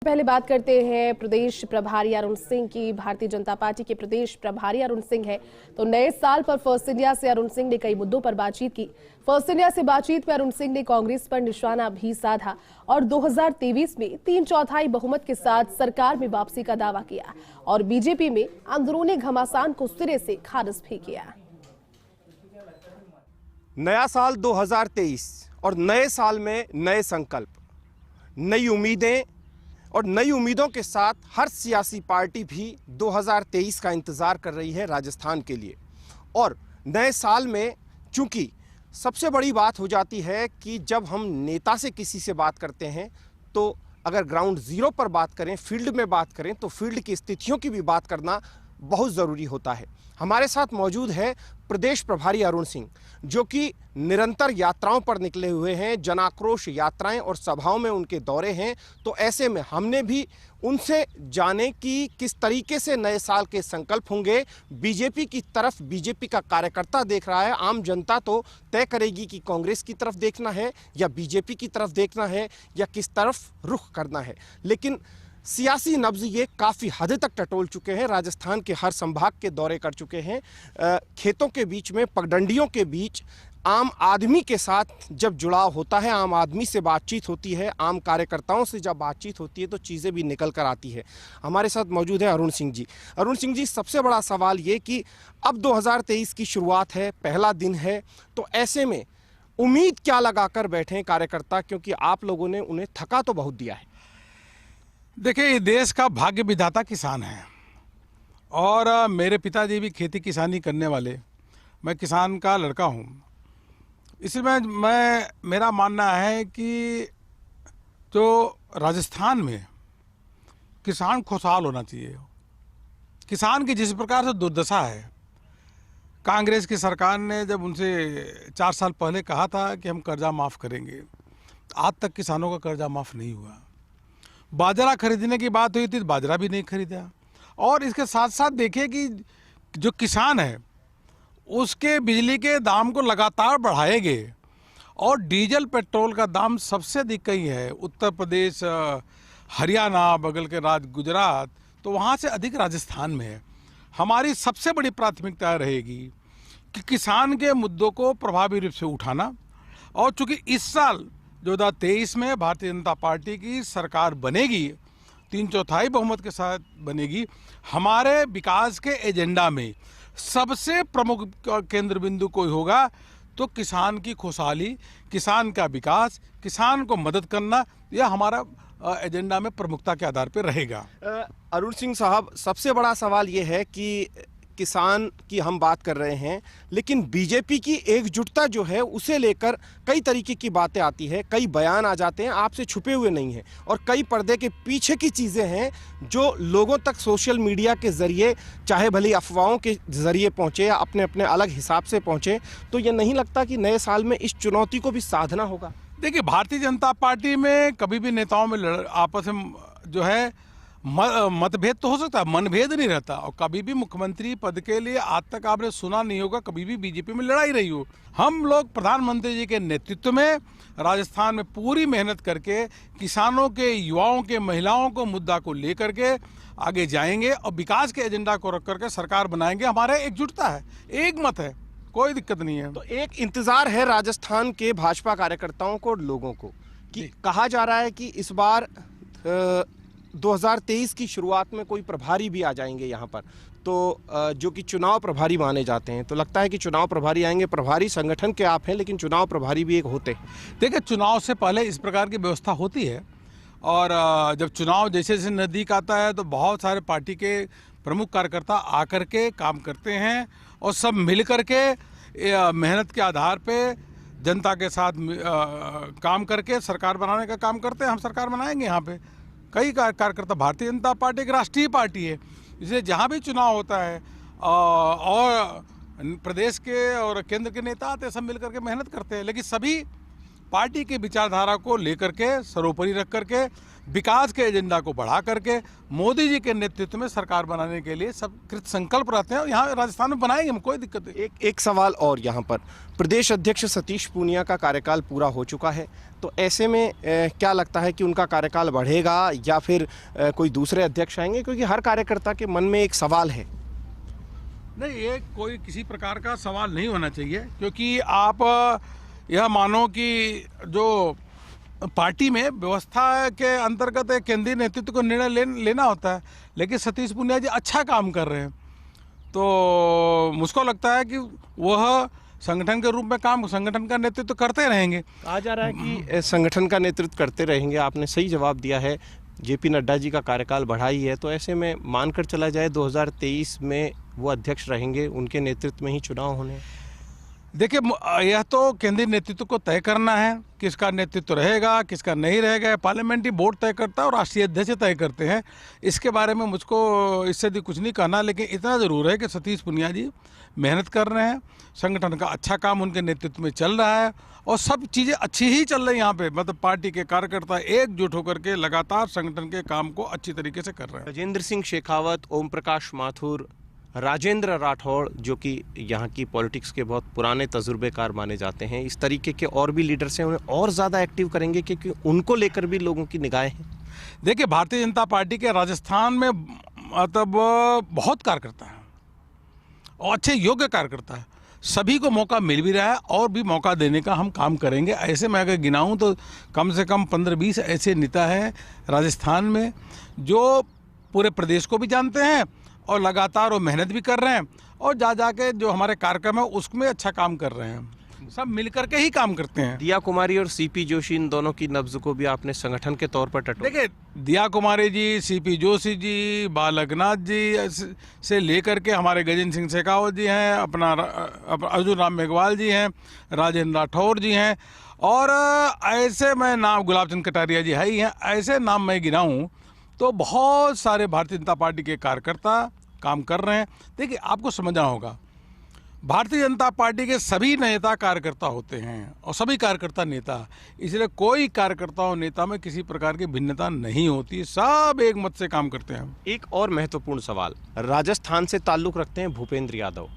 पहले बात करते हैं प्रदेश प्रभारी अरुण सिंह की। भारतीय जनता पार्टी के प्रदेश प्रभारी अरुण सिंह है, तो नए साल पर फर्स्ट इंडिया से अरुण सिंह ने कई मुद्दों पर बातचीत की। फर्स्ट इंडिया से बातचीत में अरुण सिंह ने कांग्रेस पर निशाना भी साधा और 2023 में 3/4 बहुमत के साथ सरकार में वापसी का दावा किया और बीजेपी में अंदरूनी घमासान को सिरे से खारिज भी किया। नया साल 2023 और नए साल में नए संकल्प, नई उम्मीदें और नई उम्मीदों के साथ हर सियासी पार्टी भी 2023 का इंतज़ार कर रही है राजस्थान के लिए। और नए साल में चूंकि सबसे बड़ी बात हो जाती है कि जब हम नेता से किसी से बात करते हैं तो अगर ग्राउंड ज़ीरो पर बात करें, फील्ड में बात करें, तो फील्ड की स्थितियों की भी बात करना बहुत ज़रूरी होता है। हमारे साथ मौजूद है प्रदेश प्रभारी अरुण सिंह, जो कि निरंतर यात्राओं पर निकले हुए हैं, जनाक्रोश यात्राएं और सभाओं में उनके दौरे हैं। तो ऐसे में हमने भी उनसे जाने कि किस तरीके से नए साल के संकल्प होंगे। बीजेपी की तरफ बीजेपी का कार्यकर्ता देख रहा है, आम जनता तो तय करेगी कि कांग्रेस की तरफ देखना है या बीजेपी की तरफ देखना है या किस तरफ रुख करना है। लेकिन सियासी नब्ज ये काफ़ी हद तक टटोल चुके हैं। राजस्थान के हर संभाग के दौरे कर चुके हैं। खेतों के बीच में, पगडंडियों के बीच आम आदमी के साथ जब जुड़ाव होता है, आम आदमी से बातचीत होती है, आम कार्यकर्ताओं से जब बातचीत होती है तो चीज़ें भी निकल कर आती है। हमारे साथ मौजूद है अरुण सिंह जी। अरुण सिंह जी, सबसे बड़ा सवाल ये कि अब 2023 की शुरुआत है, पहला दिन है, तो ऐसे में उम्मीद क्या लगा कर बैठे हैं कार्यकर्ता, क्योंकि आप लोगों ने उन्हें थका तो बहुत दिया है। देखिए, ये देश का भाग्य विधाता किसान है और मेरे पिताजी भी खेती किसानी करने वाले, मैं किसान का लड़का हूँ। इसलिए मेरा मानना है कि जो राजस्थान में किसान खुशहाल होना चाहिए। किसान की जिस प्रकार से दुर्दशा है, कांग्रेस की सरकार ने जब उनसे 4 साल पहले कहा था कि हम कर्जा माफ़ करेंगे, आज तक किसानों का कर्जा माफ़ नहीं हुआ। बाजरा खरीदने की बात हुई थी तो बाजरा भी नहीं खरीदा। और इसके साथ साथ देखिए कि जो किसान है उसके बिजली के दाम को लगातार बढ़ाए गए और डीजल पेट्रोल का दाम सबसे अधिक कहीं है उत्तर प्रदेश, हरियाणा, बगल के राज्य गुजरात, तो वहाँ से अधिक राजस्थान में है। हमारी सबसे बड़ी प्राथमिकता रहेगी कि किसान के मुद्दों को प्रभावी रूप से उठाना। और चूँकि इस साल 2023 में भारतीय जनता पार्टी की सरकार बनेगी, 3/4 बहुमत के साथ बनेगी, हमारे विकास के एजेंडा में सबसे प्रमुख केंद्र बिंदु कोई होगा तो किसान की खुशहाली, किसान का विकास, किसान को मदद करना, यह हमारा एजेंडा में प्रमुखता के आधार पर रहेगा। अरुण सिंह साहब, सबसे बड़ा सवाल ये है कि किसान की हम बात कर रहे हैं, लेकिन बीजेपी की एकजुटता जो है उसे लेकर कई तरीके की बातें आती है, कई बयान आ जाते हैं, आपसे छुपे हुए नहीं हैं, और कई पर्दे के पीछे की चीज़ें हैं जो लोगों तक सोशल मीडिया के ज़रिए, चाहे भली अफवाहों के ज़रिए पहुँचे या अपने अपने अलग हिसाब से पहुँचे। तो ये नहीं लगता कि नए साल में इस चुनौती को भी साधना होगा? देखिए, भारतीय जनता पार्टी में कभी भी नेताओं में आपस में जो है मतभेद तो हो सकता है, मनभेद नहीं रहता। और कभी भी मुख्यमंत्री पद के लिए आज तक आपने सुना नहीं होगा कभी भी बीजेपी में लड़ाई रही हो। हम लोग प्रधानमंत्री जी के नेतृत्व में राजस्थान में पूरी मेहनत करके किसानों के, युवाओं के, महिलाओं को मुद्दा को लेकर के आगे जाएंगे और विकास के एजेंडा को रख करके सरकार बनाएंगे। हमारे एकजुटता है, एक मत है, कोई दिक्कत नहीं है। तो एक इंतजार है राजस्थान के भाजपा कार्यकर्ताओं को, लोगों को, कि कहा जा रहा है कि इस बार 2023 की शुरुआत में कोई प्रभारी भी आ जाएंगे यहाँ पर, तो जो कि चुनाव प्रभारी माने जाते हैं। तो लगता है कि चुनाव प्रभारी आएंगे। प्रभारी संगठन के आप हैं, लेकिन चुनाव प्रभारी भी एक होते हैं। देखिए, चुनाव से पहले इस प्रकार की व्यवस्था होती है और जब चुनाव जैसे जैसे नज़दीक आता है तो बहुत सारे पार्टी के प्रमुख कार्यकर्ता आकर के काम करते हैं और सब मिल कर के मेहनत के आधार पे जनता के साथ काम करके सरकार बनाने का काम करते हैं। हम सरकार बनाएंगे। यहाँ पे कई कार्यकर्ता, भारतीय जनता पार्टी एक राष्ट्रीय पार्टी है, इसलिए जहाँ भी चुनाव होता है और प्रदेश के और केंद्र के नेता आते हैं, सब मिल करके मेहनत करते हैं। लेकिन सभी पार्टी की विचारधारा को लेकर के सर्वोपरि रख करके विकास के एजेंडा को बढ़ा करके मोदी जी के नेतृत्व में सरकार बनाने के लिए सब कृत संकल्प रहते हैं। और यहाँ राजस्थान में बनाएंगे हम, कोई दिक्कत नहीं। एक सवाल और यहाँ पर, प्रदेश अध्यक्ष सतीश पूनिया का कार्यकाल पूरा हो चुका है, तो ऐसे में क्या लगता है कि उनका कार्यकाल बढ़ेगा या फिर कोई दूसरे अध्यक्ष आएंगे? क्योंकि हर कार्यकर्ता के मन में एक सवाल है। नहीं, ये कोई किसी प्रकार का सवाल नहीं होना चाहिए, क्योंकि आप यह मानो कि जो पार्टी में व्यवस्था के अंतर्गत एक केंद्रीय नेतृत्व को निर्णय लेना होता है, लेकिन सतीश पूनिया जी अच्छा काम कर रहे हैं, तो मुझको लगता है कि वह संगठन के रूप में संगठन का नेतृत्व करते रहेंगे। कहा जा रहा है कि संगठन का नेतृत्व करते रहेंगे। आपने सही जवाब दिया है, जेपी नड्डा जी का कार्यकाल बढ़ा ही है, तो ऐसे में मानकर चला जाए 2023 में वो अध्यक्ष रहेंगे, उनके नेतृत्व में ही चुनाव होने। देखिए, यह तो केंद्रीय नेतृत्व को तय करना है, किसका नेतृत्व रहेगा किसका नहीं रहेगा, पार्लियामेंट्री बोर्ड तय करता है और राष्ट्रीय अध्यक्ष तय करते हैं। इसके बारे में मुझको इससे भी कुछ नहीं कहना, लेकिन इतना ज़रूर है कि सतीश पूनिया जी मेहनत कर रहे हैं, संगठन का अच्छा काम उनके नेतृत्व में चल रहा है और सब चीज़ें अच्छी ही चल रही हैं यहाँ पे। मतलब पार्टी के कार्यकर्ता एकजुट होकर के लगातार संगठन के काम को अच्छी तरीके से कर रहे हैं। गजेंद्र सिंह शेखावत, ओम प्रकाश माथुर, राजेंद्र राठौड़, जो कि यहाँ की पॉलिटिक्स के बहुत पुराने तजुर्बेकार माने जाते हैं, इस तरीके के और भी लीडर्स हैं, उन्हें और ज़्यादा एक्टिव करेंगे क्योंकि उनको लेकर भी लोगों की निगाहें हैं। देखिए, भारतीय जनता पार्टी के राजस्थान में मतलब बहुत कार्यकर्ता है और अच्छे योग्य कार्यकर्ता है, सभी को मौका मिल भी रहा है और भी मौका देने का हम काम करेंगे। ऐसे मैं अगर गिनाऊं तो कम से कम 15-20 ऐसे नेता हैं राजस्थान में जो पूरे प्रदेश को भी जानते हैं और लगातार वो मेहनत भी कर रहे हैं और जाके जो हमारे कार्यक्रम है उसमें अच्छा काम कर रहे हैं। सब मिलकर के ही काम करते हैं। दिया कुमारी और सीपी जोशी, इन दोनों की नब्ज को भी आपने संगठन के तौर पर टटोला। देखिए, दिया कुमारी जी, सीपी जोशी जी, बालकनाथ जी से लेकर के हमारे गजेंद्र सिंह शेखावत जी हैं, अपना अर्जुन राम मेघवाल जी हैं, राजेंद्र राठौर जी हैं और ऐसे मैं नाम, गुलाब चंद कटारिया जी है ही हैं, ऐसे नाम मैं गिनाऊँ तो बहुत सारे भारतीय जनता पार्टी के कार्यकर्ता काम कर रहे हैं। देखिए, आपको समझना होगा, भारतीय जनता पार्टी के सभी नेता कार्यकर्ता होते हैं और सभी कार्यकर्ता नेता, इसलिए कोई कार्यकर्ता और नेता में किसी प्रकार की भिन्नता नहीं होती, सब एक मत से काम करते हैं। एक और महत्वपूर्ण सवाल, राजस्थान से ताल्लुक़ रखते हैं भूपेंद्र यादव,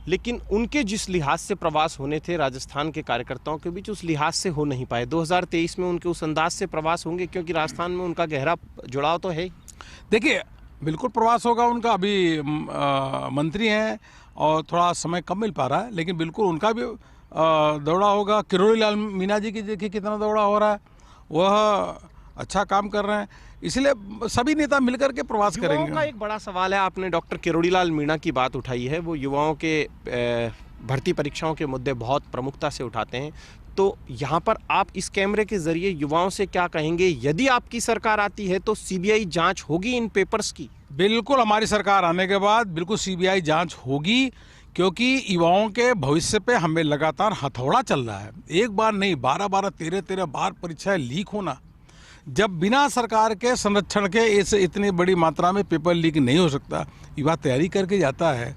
लेकिन उनके जिस लिहाज से प्रवास होने थे राजस्थान के कार्यकर्ताओं के बीच, उस लिहाज से हो नहीं पाए। 2023 में उनके उस अंदाज से प्रवास होंगे क्योंकि राजस्थान में उनका गहरा जुड़ाव तो है। देखिए, बिल्कुल प्रवास होगा उनका, अभी मंत्री हैं और थोड़ा समय कम मिल पा रहा है, लेकिन बिल्कुल उनका भी दौड़ा होगा। किरोड़ी लाल मीणा जी की देखिए कितना दौड़ा हो रहा है, वह अच्छा काम कर रहे हैं, इसलिए सभी नेता मिलकर के प्रवास करेंगे। युवाओं का एक बड़ा सवाल है, आपने डॉक्टर किरोड़ी लाल मीणा की बात उठाई है, वो युवाओं के भर्ती परीक्षाओं के मुद्दे बहुत प्रमुखता से उठाते हैं, तो यहाँ पर आप इस कैमरे के जरिए युवाओं से क्या कहेंगे? यदि आपकी सरकार आती है तो सीबीआई जांच होगी इन पेपर्स की? बिल्कुल, हमारी सरकार आने के बाद बिल्कुल सीबीआई जांच होगी, क्योंकि युवाओं के भविष्य पे हमें लगातार हथौड़ा चल रहा है। एक बार नहीं, 12-12, 13-13 बार परीक्षाएं लीक होना, जब बिना सरकार के संरक्षण के इस इतनी बड़ी मात्रा में पेपर लीक नहीं हो सकता। युवा तैयारी करके जाता है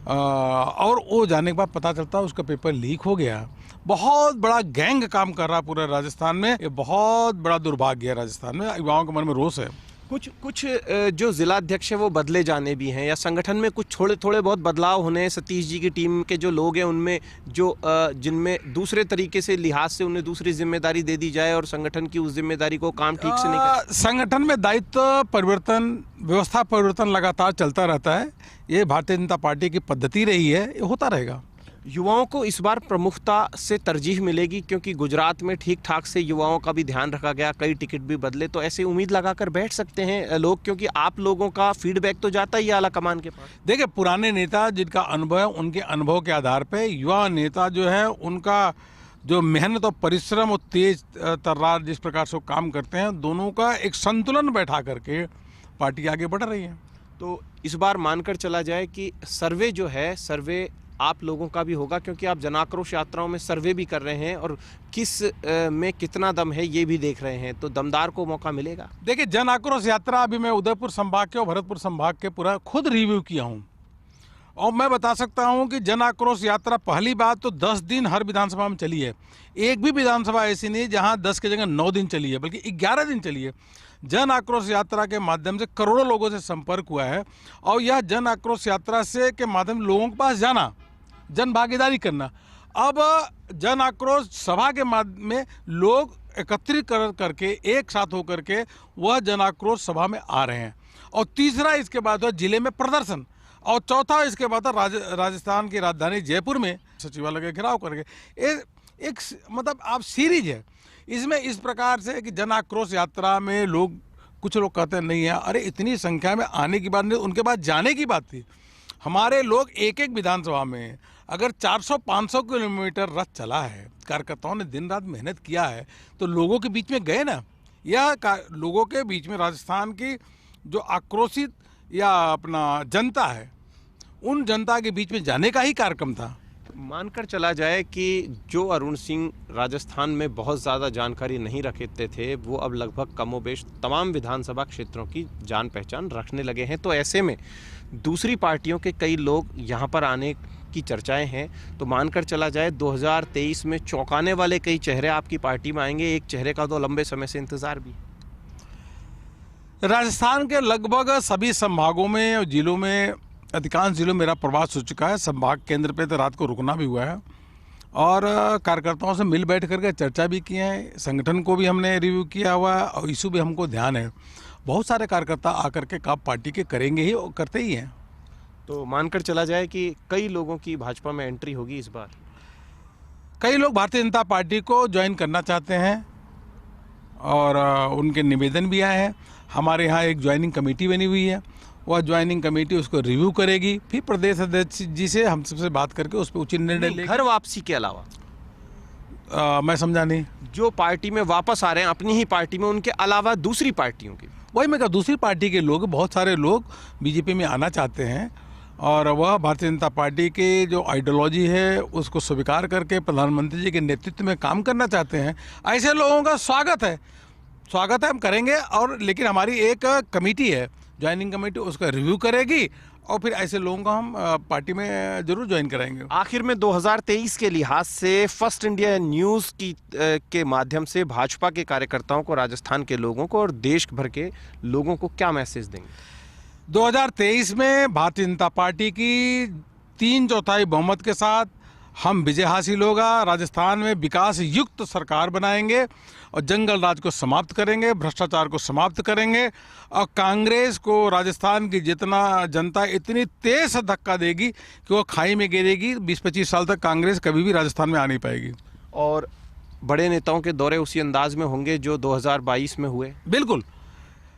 और वो जाने के बाद पता चलता है उसका पेपर लीक हो गया। बहुत बड़ा गैंग काम कर रहा है पूरे राजस्थान में, ये बहुत बड़ा दुर्भाग्य है। राजस्थान में युवाओं के मन में रोष है। कुछ जो जिलाध्यक्ष है वो बदले जाने भी हैं, या संगठन में कुछ थोड़े बहुत बदलाव होने हैं। सतीश जी की टीम के जो लोग हैं उनमें जो जिनमें दूसरे तरीके से लिहाज से उन्हें दूसरी जिम्मेदारी दे दी जाए और संगठन की उस जिम्मेदारी को काम ठीक से नहीं कर। संगठन में दायित्व परिवर्तन, व्यवस्था परिवर्तन लगातार चलता रहता है, ये भारतीय जनता पार्टी की पद्धति रही है, ये होता रहेगा। युवाओं को इस बार प्रमुखता से तरजीह मिलेगी क्योंकि गुजरात में ठीक ठाक से युवाओं का भी ध्यान रखा गया, कई टिकट भी बदले, तो ऐसे उम्मीद लगाकर बैठ सकते हैं लोग, क्योंकि आप लोगों का फीडबैक तो जाता ही है आला कमान के पास। देखिए, पुराने नेता जिनका अनुभव है, उनके अनुभव के आधार पे युवा नेता जो है उनका जो मेहनत और परिश्रम और तेज तर्रार जिस प्रकार से काम करते हैं, दोनों का एक संतुलन बैठा करके पार्टी आगे बढ़ रही है। तो इस बार मानकर चला जाए कि सर्वे जो है, सर्वे आप लोगों का भी होगा, क्योंकि आप जनाक्रोश यात्राओं में सर्वे भी कर रहे हैं और किस में कितना दम है ये भी देख रहे हैं, तो दमदार को मौका मिलेगा। देखिए, जन आक्रोश यात्रा अभी मैं उदयपुर संभाग के और भरतपुर संभाग के पूरा खुद रिव्यू किया हूँ और मैं बता सकता हूं कि जन आक्रोश यात्रा पहली बात तो 10 दिन हर विधानसभा में चली है। एक भी विधानसभा ऐसी नहीं जहां 10 की जगह 9 दिन चली है, बल्कि 11 दिन चली है। जन आक्रोश यात्रा के माध्यम से करोड़ों लोगों से संपर्क हुआ है और यह जन आक्रोश यात्रा से के माध्यम से लोगों के पास जाना, जन भागीदारी करना। अब जन आक्रोश सभा के माध्यम में लोग एकत्रित करके एक साथ होकर के वह जन आक्रोश सभा में आ रहे हैं। और तीसरा इसके बाद हुआ जिले में प्रदर्शन, और चौथा इसके बाद राजस्थान की राजधानी जयपुर में सचिवालय का घेराव करके एक मतलब आप सीरीज है। इसमें इस प्रकार से कि जन आक्रोश यात्रा में लोग, कुछ लोग कहते हैं नहीं है, अरे इतनी संख्या में आने की बात नहीं, उनके बाद जाने की बात थी। हमारे लोग एक एक विधानसभा में अगर 400-500 किलोमीटर रथ चला है, कार्यकर्ताओं ने दिन रात मेहनत किया है, तो लोगों के बीच में गए ना। यह लोगों के बीच में राजस्थान की जो आक्रोशित या अपना जनता है, उन जनता के बीच में जाने का ही कार्यक्रम था। मानकर चला जाए कि जो अरुण सिंह राजस्थान में बहुत ज़्यादा जानकारी नहीं रखते थे, वो अब लगभग कमोबेश तमाम विधानसभा क्षेत्रों की जान पहचान रखने लगे हैं। तो ऐसे में दूसरी पार्टियों के कई लोग यहाँ पर आने की चर्चाएं हैं। तो मानकर चला जाए 2023 में चौंकाने वाले कई चेहरे आपकी पार्टी में आएंगे। एक चेहरे का तो लंबे समय से इंतजार भी है। राजस्थान के लगभग सभी संभागों में और जिलों में, अधिकांश जिलों में मेरा प्रवास हो चुका है। संभाग केंद्र पे तो रात को रुकना भी हुआ है और कार्यकर्ताओं से मिल बैठ करके चर्चा भी की है। संगठन को भी हमने रिव्यू किया हुआ है और इशू भी हमको ध्यान है। बहुत सारे कार्यकर्ता आकर के काम पार्टी के करेंगे ही और करते ही हैं। तो मानकर चला जाए कि कई लोगों की भाजपा में एंट्री होगी इस बार। कई लोग भारतीय जनता पार्टी को ज्वाइन करना चाहते हैं और उनके निवेदन भी आए हैं। हमारे यहाँ एक ज्वाइनिंग कमेटी बनी हुई है, वह ज्वाइनिंग कमेटी उसको रिव्यू करेगी, फिर प्रदेश अध्यक्ष जी से हम सबसे बात करके उस पर उचित निर्णय लेगी। घर वापसी के अलावा मैं समझा नहीं। जो पार्टी में वापस आ रहे हैं अपनी ही पार्टी में, उनके अलावा दूसरी पार्टियों की, वही मैं कहा, दूसरी पार्टी के लोग, बहुत सारे लोग बीजेपी में आना चाहते हैं और वह भारतीय जनता पार्टी की जो आइडियोलॉजी है उसको स्वीकार करके प्रधानमंत्री जी के नेतृत्व में काम करना चाहते हैं। ऐसे लोगों का स्वागत है, हम करेंगे। और लेकिन हमारी एक कमेटी है, ज्वाइनिंग कमेटी, उसका रिव्यू करेगी और फिर ऐसे लोगों को हम पार्टी में जरूर ज्वाइन कराएंगे। आखिर में 2023 के लिहाज से फर्स्ट इंडिया न्यूज़ के माध्यम से भाजपा के कार्यकर्ताओं को, राजस्थान के लोगों को और देश भर के लोगों को क्या मैसेज देंगे? 2023 में भारतीय जनता पार्टी की 3/4 बहुमत के साथ हम विजय हासिल होगा। राजस्थान में विकास युक्त सरकार बनाएंगे और जंगल राज को समाप्त करेंगे, भ्रष्टाचार को समाप्त करेंगे और कांग्रेस को राजस्थान की जितना जनता इतनी तेज से धक्का देगी कि वो खाई में गिरेगी। 20-25 साल तक कांग्रेस कभी भी राजस्थान में आ नहीं पाएगी। और बड़े नेताओं के दौरे उसी अंदाज में होंगे जो 2022 में हुए? बिल्कुल।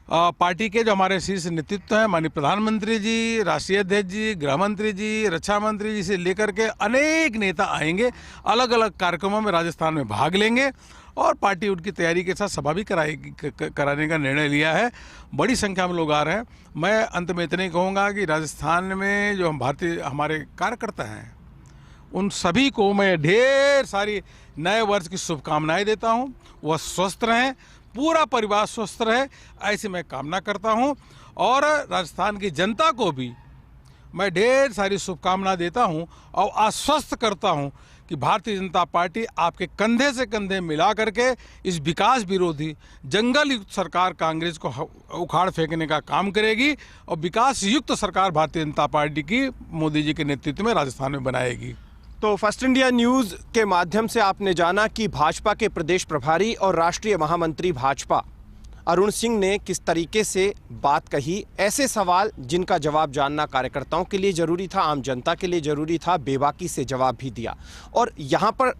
पार्टी के जो हमारे शीर्ष नेतृत्व हैं, माननीय प्रधानमंत्री जी, राष्ट्रीय अध्यक्ष जी, गृह मंत्री जी, रक्षा मंत्री जी से लेकर के अनेक नेता आएंगे, अलग अलग कार्यक्रमों में राजस्थान में भाग लेंगे और पार्टी उनकी तैयारी के साथ सभा भी कराने का निर्णय लिया है। बड़ी संख्या में लोग आ रहे हैं। मैं अंत में इतने कहूँगा कि राजस्थान में जो हमारे कार्यकर्ता हैं, उन सभी को मैं ढेर सारी नए वर्ष की शुभकामनाएं देता हूँ। वह स्वस्थ रहें, पूरा परिवार स्वस्थ रहे, ऐसी मैं कामना करता हूं। और राजस्थान की जनता को भी मैं ढेर सारी शुभकामना देता हूं और आश्वस्त करता हूं कि भारतीय जनता पार्टी आपके कंधे से कंधे मिला करके इस विकास विरोधी जंगल युक्त सरकार कांग्रेस को उखाड़ फेंकने का काम करेगी और विकास युक्त सरकार भारतीय जनता पार्टी की मोदी जी के नेतृत्व में राजस्थान में बनाएगी। तो फर्स्ट इंडिया न्यूज़ के माध्यम से आपने जाना कि भाजपा के प्रदेश प्रभारी और राष्ट्रीय महामंत्री भाजपा अरुण सिंह ने किस तरीके से बात कही। ऐसे सवाल जिनका जवाब जानना कार्यकर्ताओं के लिए ज़रूरी था, आम जनता के लिए ज़रूरी था, बेबाकी से जवाब भी दिया। और यहाँ पर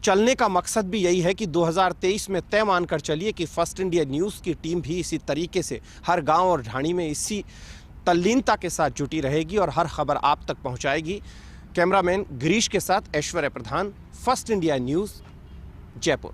चलने का मकसद भी यही है कि 2023 में तय मानकर चलिए कि फर्स्ट इंडिया न्यूज़ की टीम भी इसी तरीके से हर गाँव और ढाणी में इसी तल्लीनता के साथ जुटी रहेगी और हर खबर आप तक पहुँचाएगी। कैमरामैन गिरीश के साथ ऐश्वर्य प्रधान, फर्स्ट इंडिया न्यूज़, जयपुर।